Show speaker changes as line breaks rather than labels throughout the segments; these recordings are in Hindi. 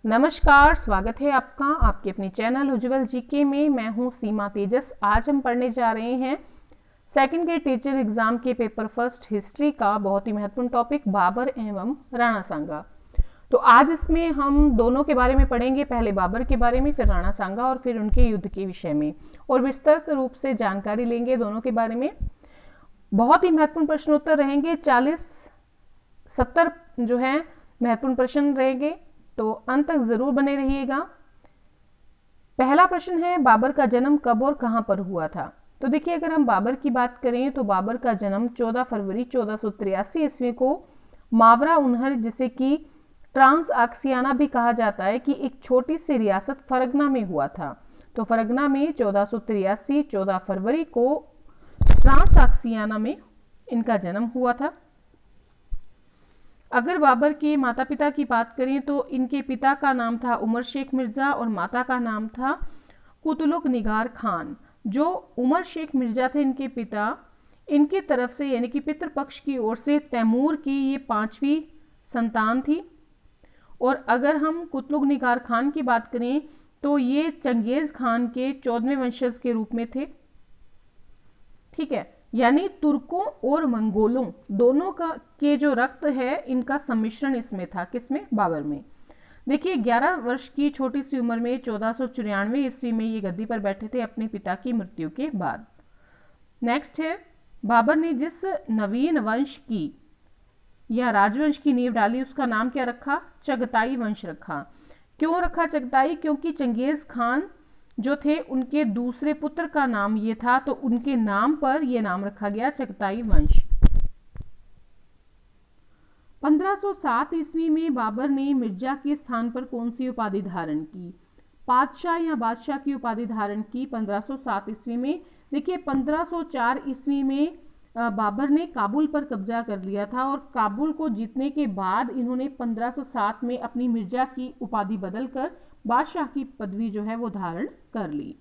नमस्कार, स्वागत है आपका आपके अपने चैनल उज्जवल जीके में। मैं हूं सीमा तेजस। आज हम पढ़ने जा रहे हैं सेकंड ग्रेड टीचर एग्जाम के पेपर फर्स्ट हिस्ट्री का बहुत ही महत्वपूर्ण टॉपिक बाबर एवं राणा सांगा। तो आज इसमें हम दोनों के बारे में पढ़ेंगे, पहले बाबर के बारे में, फिर राणा सांगा और फिर उनके युद्ध के विषय में, और विस्तृत रूप से जानकारी लेंगे दोनों के बारे में। बहुत ही महत्वपूर्ण प्रश्नोत्तर रहेंगे, 40-70 जो है महत्वपूर्ण प्रश्न रहेंगे, तो अंत तक जरूर बने रहिएगा। पहला प्रश्न है, बाबर का जन्म कब और कहां पर हुआ था। तो देखिए, अगर हम बाबर की बात करें तो बाबर का जन्म 14 फरवरी 1483 ईस्वी को मावरा उनहर, जिसे कि ट्रांस आक्सियाना भी कहा जाता है, कि एक छोटी सी रियासत फरगना में हुआ था। तो फरगना में 1483 14 फरवरी को ट्रांस आक्सियाना में इनका जन्म हुआ था। अगर बाबर के माता पिता की बात करें तो इनके पिता का नाम था उमर शेख मिर्जा और माता का नाम था कुतुलुक निगार खान। जो उमर शेख मिर्जा थे इनके पिता, इनकी तरफ से यानी कि पितृपक्ष की ओर से तैमूर की ये 5वीं संतान थी। और अगर हम कुतुलुक निगार खान की बात करें तो ये चंगेज खान के 14वें वंशज के रूप में थे। ठीक है, यानी तुर्कों और मंगोलों दोनों का के जो रक्त है इनका सम्मिश्रण इसमें था। किसमें? बाबर में। देखिए, 11 वर्ष की छोटी सी उम्र में 1494 ईस्वी में ये गद्दी पर बैठे थे अपने पिता की मृत्यु के बाद। नेक्स्ट है, बाबर ने जिस नवीन वंश की या राजवंश की नींव डाली उसका नाम क्या रखा? चगताई वंश रखा। क्यों रखा चगताई? क्योंकि चंगेज खान जो थे उनके दूसरे पुत्र का नाम ये था, तो उनके नाम पर यह नाम रखा गया चगताई वंश। 1507 ईस्वी में बाबर ने मिर्जा के स्थान पर कौन सी उपाधि धारण की? पातशाह या बादशाह की उपाधि धारण की 1507 ईस्वी में। देखिए, 1504 ईस्वी में बाबर ने काबुल पर कब्जा कर लिया था, और काबुल को जीतने के बाद इन्होंने 1507 में अपनी मिर्जा की उपाधि बदलकर बादशाह की पदवी जो है वो धारण कर ली।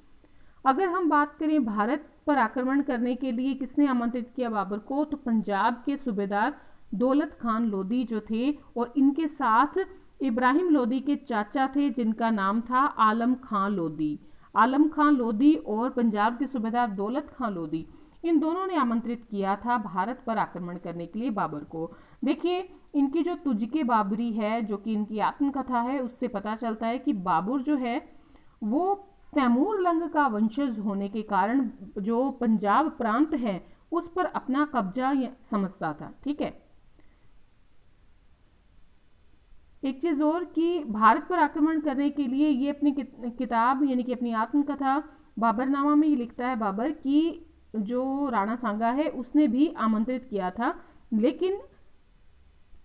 अगर हम बात करें भारत पर आक्रमण करने के लिए किसने आमंत्रित किया बाबर को, तो पंजाब के सूबेदार दौलत खान लोधी जो थे, और इनके साथ इब्राहिम लोधी के चाचा थे जिनका नाम था आलम खां लोधी। आलम खां लोधी और पंजाब के सूबेदार दौलत खां लोधी, इन दोनों ने आमंत्रित किया था भारत पर आक्रमण करने के लिए बाबर को। देखिए, इनकी जो तुजके बाबरी है, जो कि इनकी आत्मकथा है, उससे पता चलता है कि बाबर जो है वो तैमूर लंग का वंशज होने के कारण जो पंजाब प्रांत है उस पर अपना कब्जा समझता था। ठीक है, एक चीज और कि भारत पर आक्रमण करने के लिए ये अपनी किताब यानी कि अपनी आत्मकथा बाबरनामा में ये लिखता है बाबर कि जो राणा सांगा है उसने भी आमंत्रित किया था, लेकिन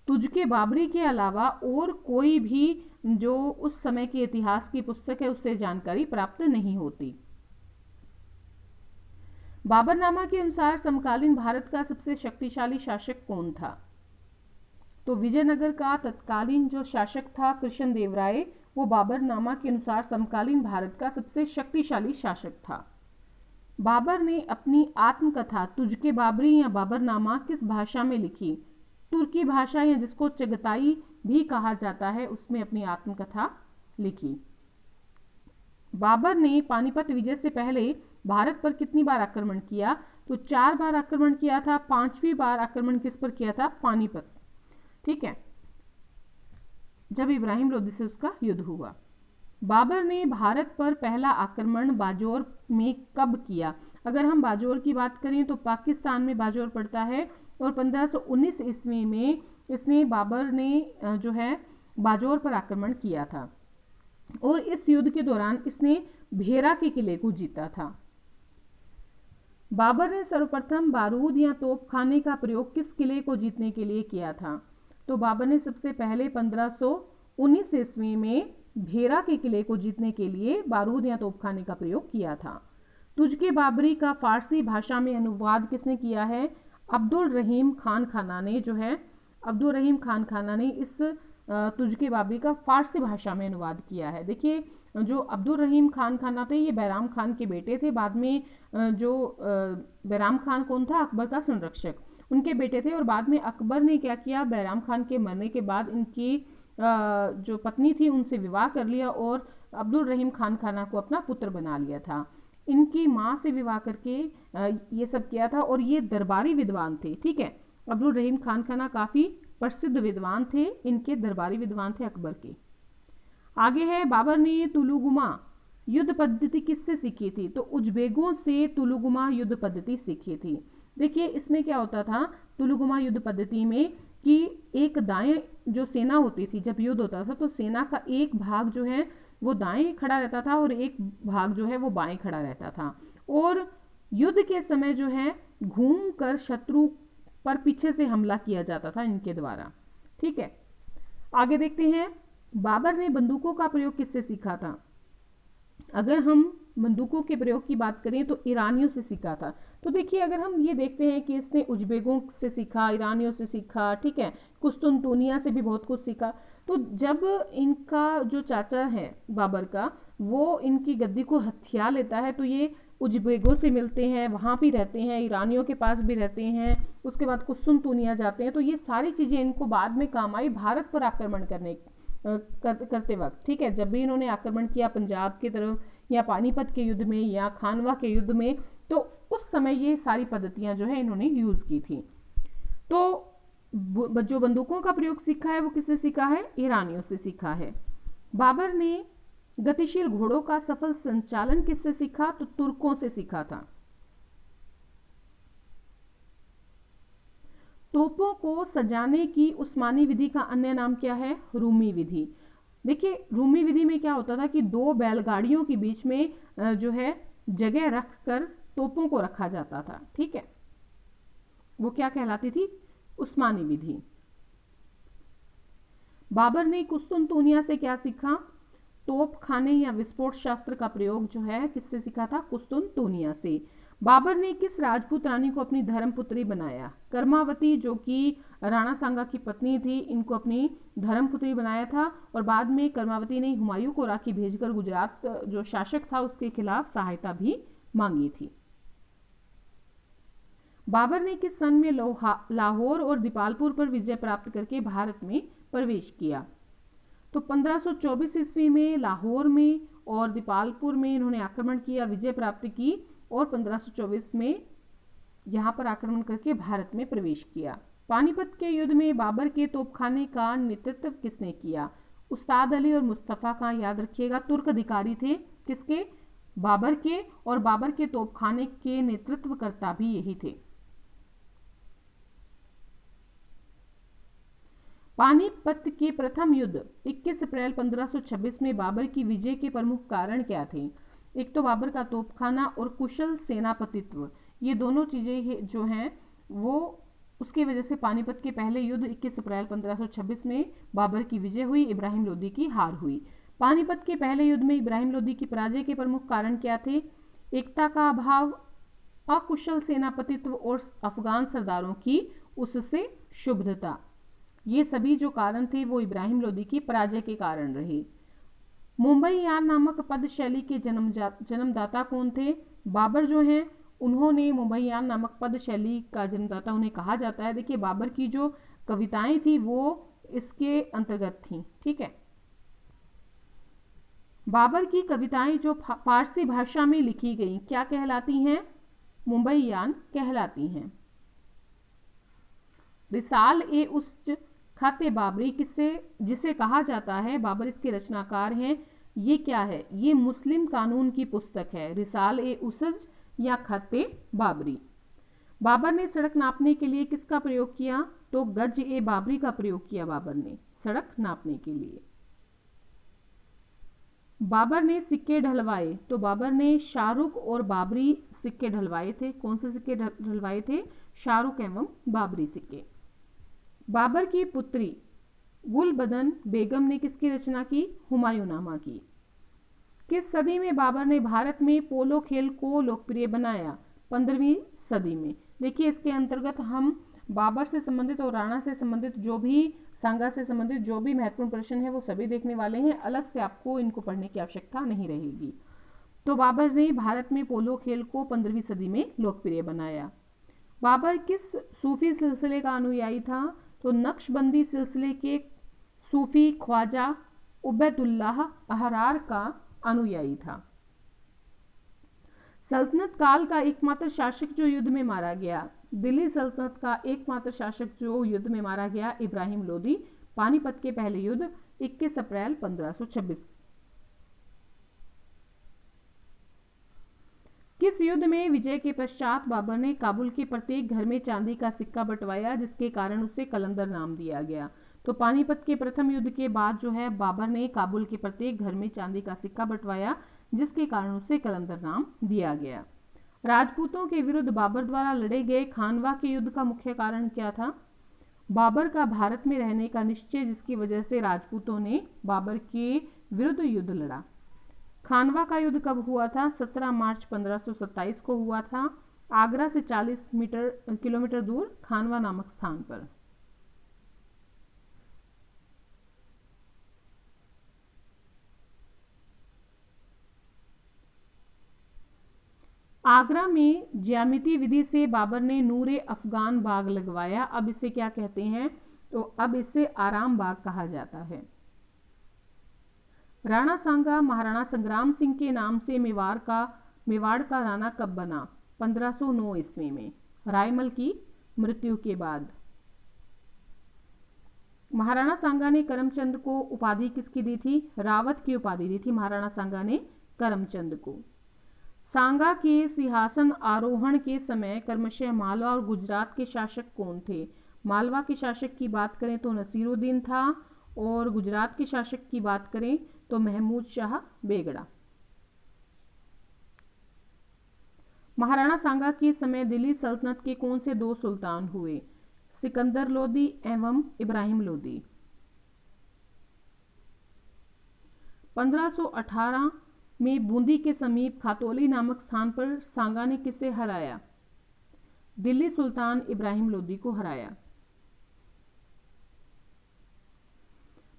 तुझके बाबरी के अलावा और कोई भी जो उस समय के इतिहास की पुस्तक है उससे जानकारी प्राप्त नहीं होती। बाबरनामा के अनुसार समकालीन भारत का सबसे शक्तिशाली शासक कौन था? तो विजयनगर का तत्कालीन जो शासक था कृष्ण देव राय, वो बाबरनामा के अनुसार समकालीन भारत का सबसे शक्तिशाली शासक था। बाबर ने अपनी आत्मकथा तुझके बाबरी या बाबरनामा किस भाषा में लिखी? तुर्की भाषा या जिसको चगताई भी कहा जाता है उसमें अपनी आत्मकथा लिखी। बाबर ने पानीपत विजय से पहले भारत पर कितनी बार आक्रमण किया? तो 4 बार आक्रमण किया था। 5वीं बार आक्रमण किस पर किया था? पानीपत। ठीक है, जब इब्राहिम लोधी से उसका युद्ध हुआ। बाबर ने भारत पर पहला आक्रमण बाजौर में कब किया? अगर हम बाजौर की बात करें तो पाकिस्तान में बाजौर पड़ता है, और 1519 ईस्वी में इसने बाबर ने जो है बाजौर पर आक्रमण किया था, और इस युद्ध के दौरान इसने भेरा के किले को जीता था। बाबर ने सर्वप्रथम बारूद या तोपखाने का प्रयोग किस किले को जीतने के लिए किया था? तो बाबर ने सबसे पहले 1519 ईस्वी में भेरा के किले को जीतने के लिए बारूद या तोपखाने का प्रयोग किया था। तुझके बाबरी का फारसी भाषा में अनुवाद किसने किया है? अब्दुल रहीम खान खाना ने जो है अब्दुल रहीम खान खाना ने इस तुझके बाबरी का फारसी भाषा में अनुवाद किया है। देखिए, जो अब्दुल रहीम खान खाना थे ये बैराम खान के बेटे थे। बाद में जो बैराम खान कौन था? अकबर का संरक्षक, उनके बेटे थे। और बाद में अकबर ने क्या किया, बैराम खान के मरने के बाद इनकी जो पत्नी थी उनसे विवाह कर लिया और अब्दुल रहीम खान खाना को अपना पुत्र बना लिया था। इनकी माँ से विवाह करके ये सब किया था और ये दरबारी विद्वान थे। ठीक है, अब्दुल रहीम खान खाना काफ़ी प्रसिद्ध विद्वान थे, इनके दरबारी विद्वान थे अकबर के। आगे है, बाबर ने तुलुगुमा युद्ध पद्धति किससे सीखी थी? तो उज्बेगों से तुलुगुमा युद्ध पद्धति सीखी थी। देखिए इसमें क्या होता था तुलुगुमा युद्ध पद्धति में कि एक दाएं जो सेना होती थी, जब युद्ध होता था तो सेना का एक भाग जो है वो दाएं खड़ा रहता था और एक भाग जो है वो बाएं खड़ा रहता था, और युद्ध के समय जो है घूम कर शत्रु पर पीछे से हमला किया जाता था इनके द्वारा। ठीक है, आगे देखते हैं, बाबर ने बंदूकों का प्रयोग किससे सीखा था? अगर हम बंदूकों के प्रयोग की बात करें तो ईरानियों से सीखा था। तो देखिए अगर हम ये देखते हैं कि इसने उज्बेगों से सीखा, ईरानियों से सीखा, ठीक है, कुस्तुनतुनिया से भी बहुत कुछ सीखा। तो जब इनका जो चाचा है बाबर का, वो इनकी गद्दी को हथिया लेता है तो ये उज्बेगों से मिलते हैं, वहाँ भी रहते हैं, ईरानियों के पास भी रहते हैं, उसके बाद कुस्तुनतुनिया जाते हैं। तो ये सारी चीज़ें इनको बाद में काम आई भारत पर आक्रमण करते वक्त। ठीक है, जब भी इन्होंने आक्रमण किया पंजाब की तरफ या पानीपत के युद्ध में या खानवा के युद्ध में, तो उस समय ये सारी पद्धतियां जो है इन्होंने यूज की थी। तो जो बंदूकों का प्रयोग सीखा है वो किससे सीखा है? ईरानियों से सीखा है। बाबर ने गतिशील घोड़ों का सफल संचालन किससे सीखा? तो तुर्कों से सीखा था। तोपों को सजाने की उस्मानी विधि का अन्य नाम क्या है? रूमी विधि। देखिए रूमी विधि में क्या होता था कि दो बैलगाड़ियों के बीच में जो है जगह रखकर तोपों को रखा जाता था। ठीक है, वो क्या कहलाती थी? उस्मानी विधि। बाबर ने कुस्तुनतुनिया से क्या सीखा? तोप खाने या विस्फोट शास्त्र का प्रयोग जो है किससे सीखा था? कुस्तुनतुनिया से। बाबर ने किस राजपूत रानी को अपनी धर्मपुत्री बनाया? कर्मावती, जो कि राणा सांगा की पत्नी थी, इनको अपनी धर्मपुत्री बनाया था। और बाद में कर्मावती ने हुमायूं को राखी भेजकर गुजरात जो शासक था उसके खिलाफ सहायता भी मांगी थी। बाबर ने किस सन में लाहौर और दीपालपुर पर विजय प्राप्त करके भारत में प्रवेश किया? तो 1524 ईस्वी में लाहौर में और दीपालपुर में इन्होंने आक्रमण किया, विजय प्राप्त की और 1524 में यहाँ पर आक्रमण करके भारत में प्रवेश किया। पानीपत के युद्ध में बाबर के तोपखाने का नेतृत्व किसने किया? उस्ताद अली और मुस्तफ़ा का, याद रखिएगा, तुर्क अधिकारी थे। किसके? बाबर के। और बाबर के तोपखाने के नेतृत्वकर्ता भी यही थे। पानीपत के प्रथम युद्ध 21 अप्रैल 1526 में बाबर की विजय के प्रमुख कारण क्या थे? एक तो बाबर का तोपखाना और कुशल सेनापतित्व, ये दोनों चीज़ें जो हैं वो उसकी वजह से पानीपत के पहले युद्ध 21 अप्रैल 1526 में बाबर की विजय हुई, इब्राहिम लोदी की हार हुई। पानीपत के पहले युद्ध में इब्राहिम लोदी की पराजय के प्रमुख कारण क्या थे? एकता का अभाव, अकुशल सेनापतित्व और अफगान सरदारों की उससे शुभ्रता। ये सभी जो कारण थे वो इब्राहिम लोदी की पराजय के कारण रहे। मुंबई यान नामक पद शैली के जन्मदाता कौन थे? बाबर जो हैं उन्होंने मुंबई यान नामक पद शैली का जन्मदाता उन्हें कहा जाता है। देखिए बाबर की जो कविताएं थी वो इसके अंतर्गत थी। ठीक है, बाबर की कविताएं जो फारसी भाषा में लिखी गई क्या कहलाती हैं? मुंबई यान कहलाती हैं। रिसाल ए उस खाते बाबरी जिसे कहा जाता है, बाबर इसके रचनाकार हैं। ये क्या है? ये मुस्लिम कानून की पुस्तक है, रिसाल ए उसज या खाते बाबरी। बाबर ने सड़क नापने के लिए किसका प्रयोग किया? तो गज ए बाबरी का प्रयोग किया बाबर ने सड़क नापने के लिए। बाबर ने सिक्के ढलवाए, तो बाबर ने शाहरुख और बाबरी सिक्के ढलवाए थे। कौन से सिक्के ढलवाए थे? शाहरुख एवं बाबरी सिक्के। बाबर की पुत्री गुलबदन बेगम ने किसकी रचना की? हुमायूंनामा की। किस सदी में बाबर ने भारत में पोलो खेल को लोकप्रिय बनाया? 15वीं सदी में। देखिए इसके अंतर्गत हम बाबर से संबंधित और राणा से संबंधित जो भी सांगा से संबंधित जो भी महत्वपूर्ण प्रश्न है वो सभी देखने वाले हैं, अलग से आपको इनको पढ़ने की आवश्यकता नहीं रहेगी। तो बाबर ने भारत में पोलो खेल को 15वीं सदी में लोकप्रिय बनाया। बाबर किस सूफी सिलसिले का अनुयायी था? तो नक्शबंदी सिलसिले के सूफी ख्वाजा उबैदुल्लाह अहरार का अनुयायी था। सल्तनत काल का एकमात्र शासक जो युद्ध में मारा गया, दिल्ली सल्तनत का एकमात्र शासक जो युद्ध में मारा गया, इब्राहिम लोदी। पानीपत के पहले युद्ध 21 अप्रैल 1526। किस युद्ध में विजय के पश्चात बाबर ने काबुल के प्रत्येक घर में चांदी का सिक्का बंटवाया, जिसके कारण उसे कलंदर नाम दिया गया? तो पानीपत के प्रथम युद्ध के बाद जो है बाबर ने काबुल के प्रत्येक घर में चांदी का सिक्का बंटवाया, जिसके कारण उसे कलंदर नाम दिया गया। राजपूतों के विरुद्ध बाबर द्वारा लड़े गए खानवा के युद्ध का मुख्य कारण क्या था? बाबर का भारत में रहने का निश्चय, जिसकी वजह से राजपूतों ने बाबर के विरुद्ध युद्ध लड़ा। खानवा का युद्ध कब हुआ था? 17 मार्च 1527 को हुआ था, आगरा से 40 किलोमीटर दूर खानवा नामक स्थान पर। आगरा में ज्यामिति विधि से बाबर ने नूरे अफगान बाग लगवाया। अब इसे क्या कहते हैं? तो अब इसे आराम बाग कहा जाता है। राणा सांगा महाराणा संग्राम सिंह के नाम से मेवाड़ का राणा कब बना? 1509 ईस्वी में, रायमल की मृत्यु के बाद। महाराणा सांगा ने करमचंद को उपाधि किसकी दी थी? रावत की उपाधि दी थी महाराणा सांगा ने करमचंद को। सांगा के सिंहासन आरोहण के समय क्रमशः मालवा और गुजरात के शासक कौन थे? मालवा के शासक की बात करें तो नसीरुद्दीन था, और गुजरात के शासक की बात करें तो महमूद शाह बेगड़ा। महाराणा सांगा के समय दिल्ली सल्तनत के कौन से 2 सुल्तान हुए? सिकंदर लोदी एवं इब्राहिम लोदी। 1518 में बूंदी के समीप खातौली नामक स्थान पर सांगा ने किसे हराया? दिल्ली सुल्तान इब्राहिम लोदी को हराया।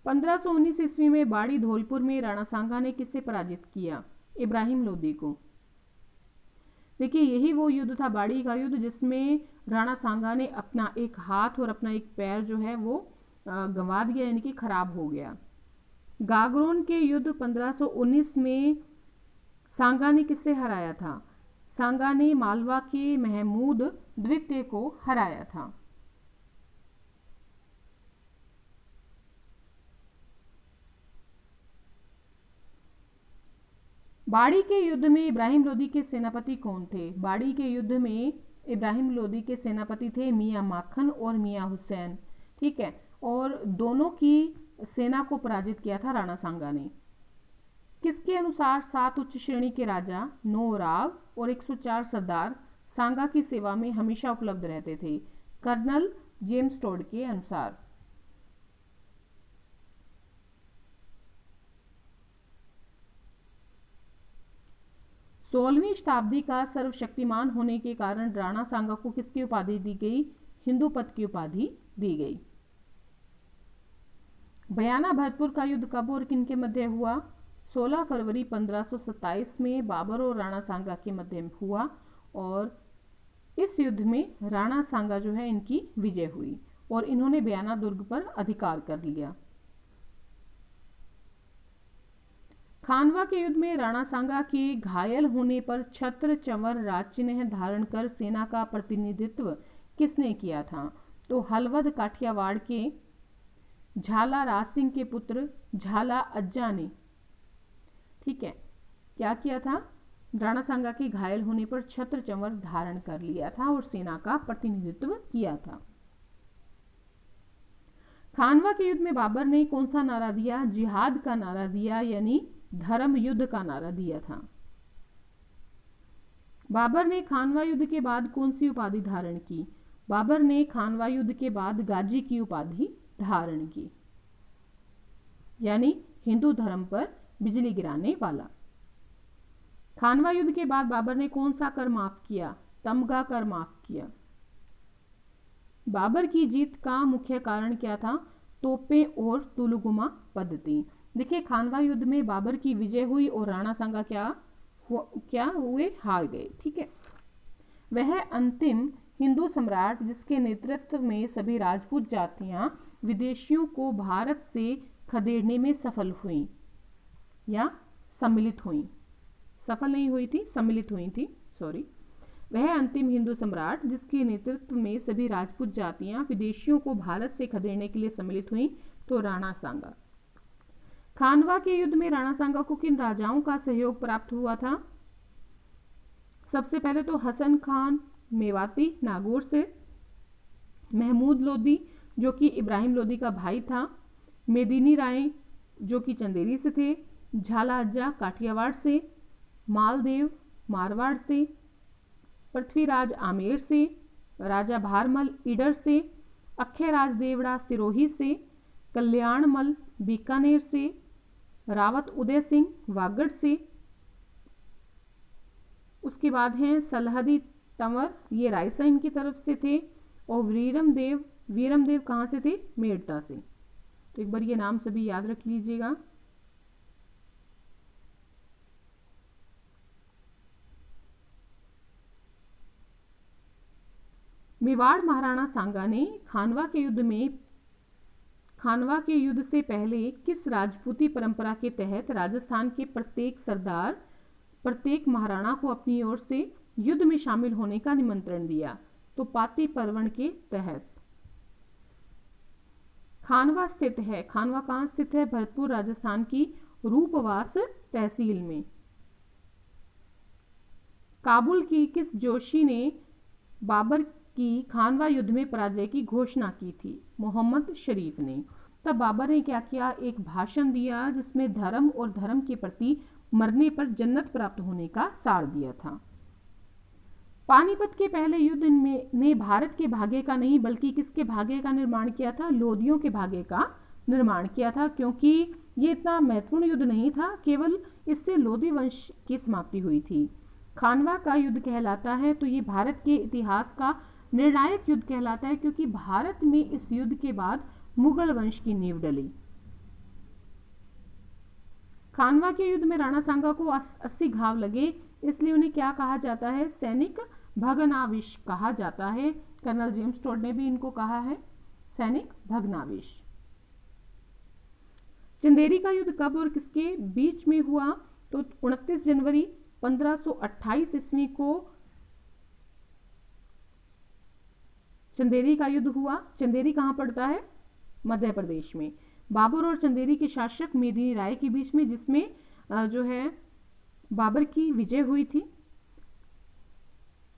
1519 ईस्वी में बाड़ी धौलपुर में राणा सांगा ने किसे पराजित किया? इब्राहिम लोदी को। देखिए, यही वो युद्ध था, बाड़ी का युद्ध, जिसमें राणा सांगा ने अपना एक हाथ और अपना एक पैर जो है वो गंवा दिया, यानी कि खराब हो गया। गागरोन के युद्ध 1519 में सांगा ने किससे हराया था? सांगा ने मालवा के महमूद द्वितीय को हराया था। बाड़ी के युद्ध में इब्राहिम लोदी के सेनापति कौन थे? बाड़ी के युद्ध में इब्राहिम लोदी के सेनापति थे मियां माखन और मियां हुसैन। ठीक है, और दोनों की सेना को पराजित किया था राणा सांगा ने। किसके अनुसार 7 उच्च श्रेणी के राजा, 9 राव और 104 सरदार सांगा की सेवा में हमेशा उपलब्ध रहते थे? कर्नल जेम्स टोड के अनुसार। सोलहवीं शताब्दी का सर्वशक्तिमान होने के कारण राणा सांगा को किसकी उपाधि दी गई? हिंदूपत की उपाधि दी गई। बयाना भरतपुर का युद्ध कब और किन के मध्य हुआ? 16 फरवरी 1527 में बाबर और राणा सांगा के मध्य हुआ, और इस युद्ध में राणा सांगा जो है इनकी विजय हुई और इन्होंने बयाना दुर्ग पर अधिकार कर लिया। खानवा के युद्ध में राणा सांगा के घायल होने पर छत्र चंवर राजचिन्ह धारण कर सेना का प्रतिनिधित्व किसने किया था? तो हलवद काठियावाड़ के झाला राज सिंह के पुत्र झाला अज्जा ने, ठीक है, क्या किया था? राणा सांगा के घायल होने पर छत्र चंवर धारण कर लिया था और सेना का प्रतिनिधित्व किया था। खानवा के युद्ध में बाबर ने कौन सा नारा दिया? जिहाद का नारा दिया, यानी धर्म युद्ध का नारा दिया था। बाबर ने खानवा युद्ध के बाद कौन सी उपाधि धारण की? बाबर ने खानवा युद्ध के बाद गाजी की उपाधि धारण की, यानी हिंदू धर्म पर बिजली गिराने वाला। खानवा युद्ध के बाद बाबर ने कौन सा कर माफ किया? तमगा कर माफ किया। बाबर की जीत का मुख्य कारण क्या था? तोपें और तुलुगुमा पद्धति। देखिए, खानवा युद्ध में बाबर की विजय हुई और राणा सांगा क्या हुए? हार गए। ठीक है, वह अंतिम हिंदू सम्राट जिसके नेतृत्व में सभी राजपूत जातियां विदेशियों को भारत से खदेड़ने में सफल हुई या सम्मिलित हुई, सफल नहीं हुई थी, सम्मिलित हुई थी, सॉरी। वह अंतिम हिंदू सम्राट जिसके नेतृत्व में सभी राजपूत जातियां विदेशियों को भारत से खदेड़ने के लिए सम्मिलित हुई, तो राणा सांगा। खानवा के युद्ध में राणा सांगा को किन राजाओं का सहयोग प्राप्त हुआ था? सबसे पहले तो हसन खान मेवाती नागौर से, महमूद लोदी जो कि इब्राहिम लोदी का भाई था, मेदिनी राय जो कि चंदेरी से थे, झाला अज्जा काठियावाड़ से, मालदेव मारवाड़ से, पृथ्वीराज आमेर से, राजा भारमल ईडर से, अक्षयराज देवड़ा सिरोही से, कल्याणमल बीकानेर से, रावत उदय सिंह वागड़ से। उसके बाद हैं सलहदी तंवर, ये रायसेन की तरफ से थे, और वीरमदेव कहाँ से थे? मेड़ता से। तो एक बार ये नाम सभी याद रख लीजिएगा। मेवाड़ महाराणा सांगा ने खानवा के युद्ध से पहले किस राजपूती परंपरा के तहत राजस्थान के प्रत्येक सरदार, प्रत्येक महाराणा को अपनी ओर से युद्ध में शामिल होने का निमंत्रण दिया? तो पाती पर्वण के तहत। खानवा स्थित है, खानवा कहाँ स्थित है? भरतपुर राजस्थान की रूपवास तहसील में। काबुल की किस जोशी ने बाबर की खानवा युद्ध में पराजय की घोषणा की थी? मोहम्मद शरीफ ने। तब बाबर ने क्या किया? एक भाषण दिया जिसमें धर्म और धर्म के प्रति मरने पर जन्नत प्राप्त होने का सार दिया था। पानीपत के पहले युद्ध ने भारत के भाग्य का नहीं बल्कि किसके भाग्य का निर्माण किया था? लोदियों के भाग्य का निर्माण किया था, क्योंकि ये इतना महत्वपूर्ण युद्ध नहीं था, केवल इससे लोदी वंश की समाप्ति हुई थी। खानवा का युद्ध कहलाता है तो ये भारत के इतिहास का निर्णायक युद्ध कहलाता है, क्योंकि भारत में इस युद्ध के बाद मुगल वंश की नींव डली। खानवा के युद्ध में राणा सांगा को 80 घाव लगे, इसलिए उन्हें क्या कहा जाता है? सैनिक भग्नाविश कहा जाता है। कर्नल जेम्स टोड ने भी इनको कहा है सैनिक भग्नाविश। चंदेरी का युद्ध कब और किसके बीच में हुआ? तो 29 जनवरी 1528 ईस्वी को चंदेरी का युद्ध हुआ। चंदेरी कहाँ पड़ता है? मध्य प्रदेश में। बाबर और चंदेरी के शासक मेदिनी राय के बीच में, जिसमें जो है बाबर की विजय हुई थी।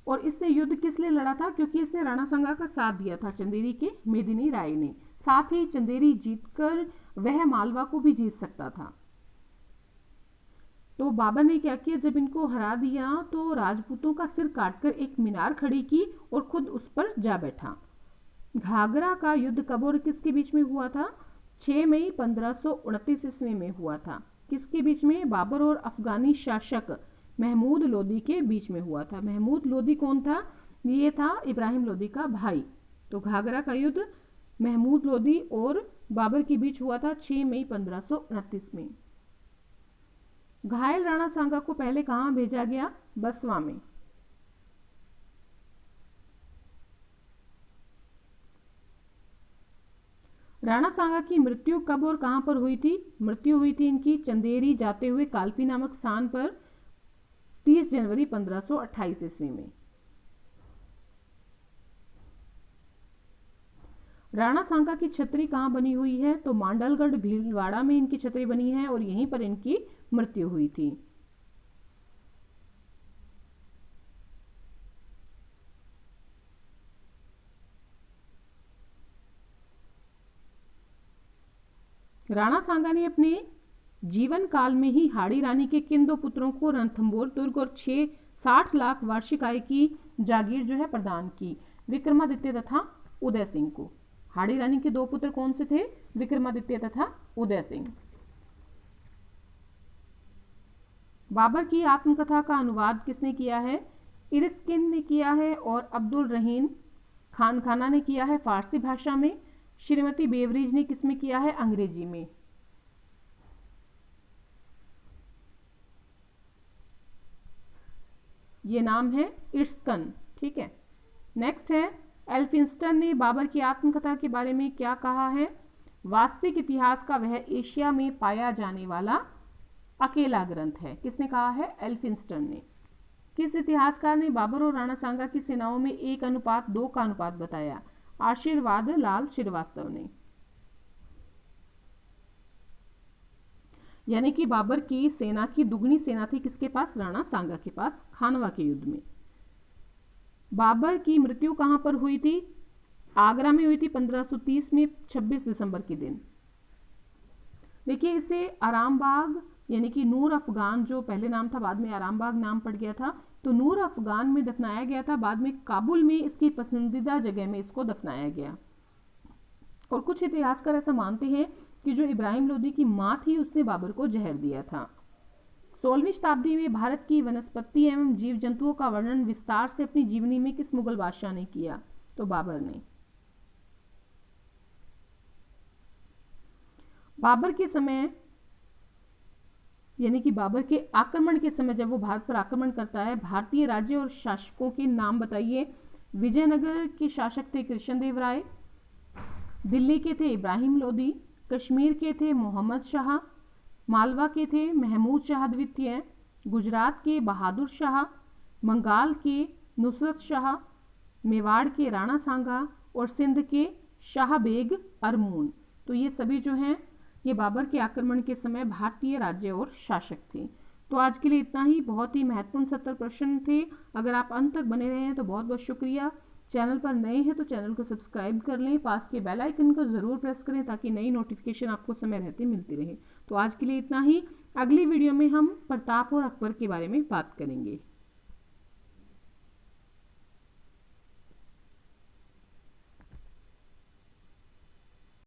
और इसने युद्ध किस लिए लड़ा था? क्योंकि इसने राणा सांगा का साथ दिया था चंदेरी के मेदिनी राय ने। साथ ही चंदेरी जीतकर वह मालवा को भी जीत सकता था। तो बाबर ने क्या किया? जब इनको हरा दिया तो राजपूतों का सिर काटकर एक मीनार खड़ी की और खुद उस पर जा बैठा। घाघरा का युद्ध कब और किसके बीच में हुआ था? 6 मई 1529 ईस्वी में हुआ था। किसके बीच में? बाबर और अफगानी शासक महमूद लोदी के बीच में हुआ था। महमूद लोदी कौन था? ये था इब्राहिम लोदी का भाई। तो घाघरा का युद्ध महमूद लोदी और बाबर के बीच हुआ था 6 मई 1529 में। घायल राणा सांगा को पहले कहां भेजा गया? बसवा में। राणा सांगा की मृत्यु कब और कहां पर हुई थी? मृत्यु हुई थी इनकी चंदेरी जाते हुए कालपी नामक स्थान पर 30 जनवरी 1528 ईस्वी में। राणा सांगा की छतरी कहां बनी हुई है? तो मांडलगढ़ भीलवाड़ा में इनकी छतरी बनी है और यहीं पर इनकी मृत्यु हुई थी। राणा सांगा ने अपने जीवन काल में ही हाड़ी रानी के किन 2 पुत्रों को रणथंभौर दुर्ग और 60 लाख वार्षिक आय की जागीर जो है प्रदान की? विक्रमादित्य तथा उदय सिंह को। हाड़ी रानी के 2 पुत्र कौन से थे? विक्रमादित्य तथा उदय सिंह। बाबर की आत्मकथा का अनुवाद किसने किया है? इरिस्किन ने किया है और अब्दुल रहीम खाना ने किया है फारसी भाषा में। श्रीमती बेवरीज ने किसमें किया है? अंग्रेजी में। ये नाम है इर्स्कन, ठीक है। नेक्स्ट है, एल्फिंस्टन ने बाबर की आत्मकथा के बारे में क्या कहा है? वास्तविक इतिहास का वह एशिया में पाया जाने वाला अकेला ग्रंथ है। किसने कहा है? एल्फिंस्टन ने। किस इतिहासकार ने बाबर और राणा सांगा की सेनाओं में 1:2 का अनुपात बताया? आशीर्वाद लाल श्रीवास्तव ने। यानी कि बाबर की सेना की दुगनी सेना थी किसके पास? राणा सांगा के पास, खानवा के युद्ध में। बाबर की मृत्यु कहां पर हुई थी? आगरा में हुई थी 1530 में 26 दिसंबर के दिन। देखिए इसे आरामबाग यानी कि नूर अफगान, जो पहले नाम था बाद में आरामबाग नाम पड़ गया था, तो नूर अफगान में दफनाया गया था। बाद में काबुल में इसकी पसंदीदा जगह में इसको दफनाया गया। और कुछ इतिहासकार ऐसा मानते हैं कि जो इब्राहिम लोदी की मां थी उसने बाबर को जहर दिया था। 16वीं शताब्दी में भारत की वनस्पति एवं जीव जंतुओं का वर्णन विस्तार से अपनी जीवनी में किस मुगल बादशाह ने किया? तो बाबर ने। बाबर के समय यानी कि बाबर के आक्रमण के समय जब वो भारत पर आक्रमण करता है, भारतीय राज्य और शासकों के नाम बताइए। विजयनगर के शासक थे कृष्णदेव राय, दिल्ली के थे इब्राहिम लोदी, कश्मीर के थे मोहम्मद शाह, मालवा के थे महमूद शाह द्वितीय, गुजरात के बहादुर शाह, बंगाल के नुसरत शाह, मेवाड़ के राणा सांगा और सिंध के शाह बेग अरमून। तो ये सभी जो हैं ये बाबर के आक्रमण के समय भारतीय राज्य और शासक थे। तो आज के लिए इतना ही। बहुत ही महत्वपूर्ण 70 प्रश्न थे। अगर आप अंत तक बने रहे हैं तो बहुत बहुत शुक्रिया। चैनल पर नए हैं तो चैनल को सब्सक्राइब कर लें, पास के बेल आइकन को ज़रूर प्रेस करें ताकि नई नोटिफिकेशन आपको समय रहते मिलती रहे। तो आज के लिए इतना ही। अगली वीडियो में हम प्रताप और अकबर के बारे में बात करेंगे।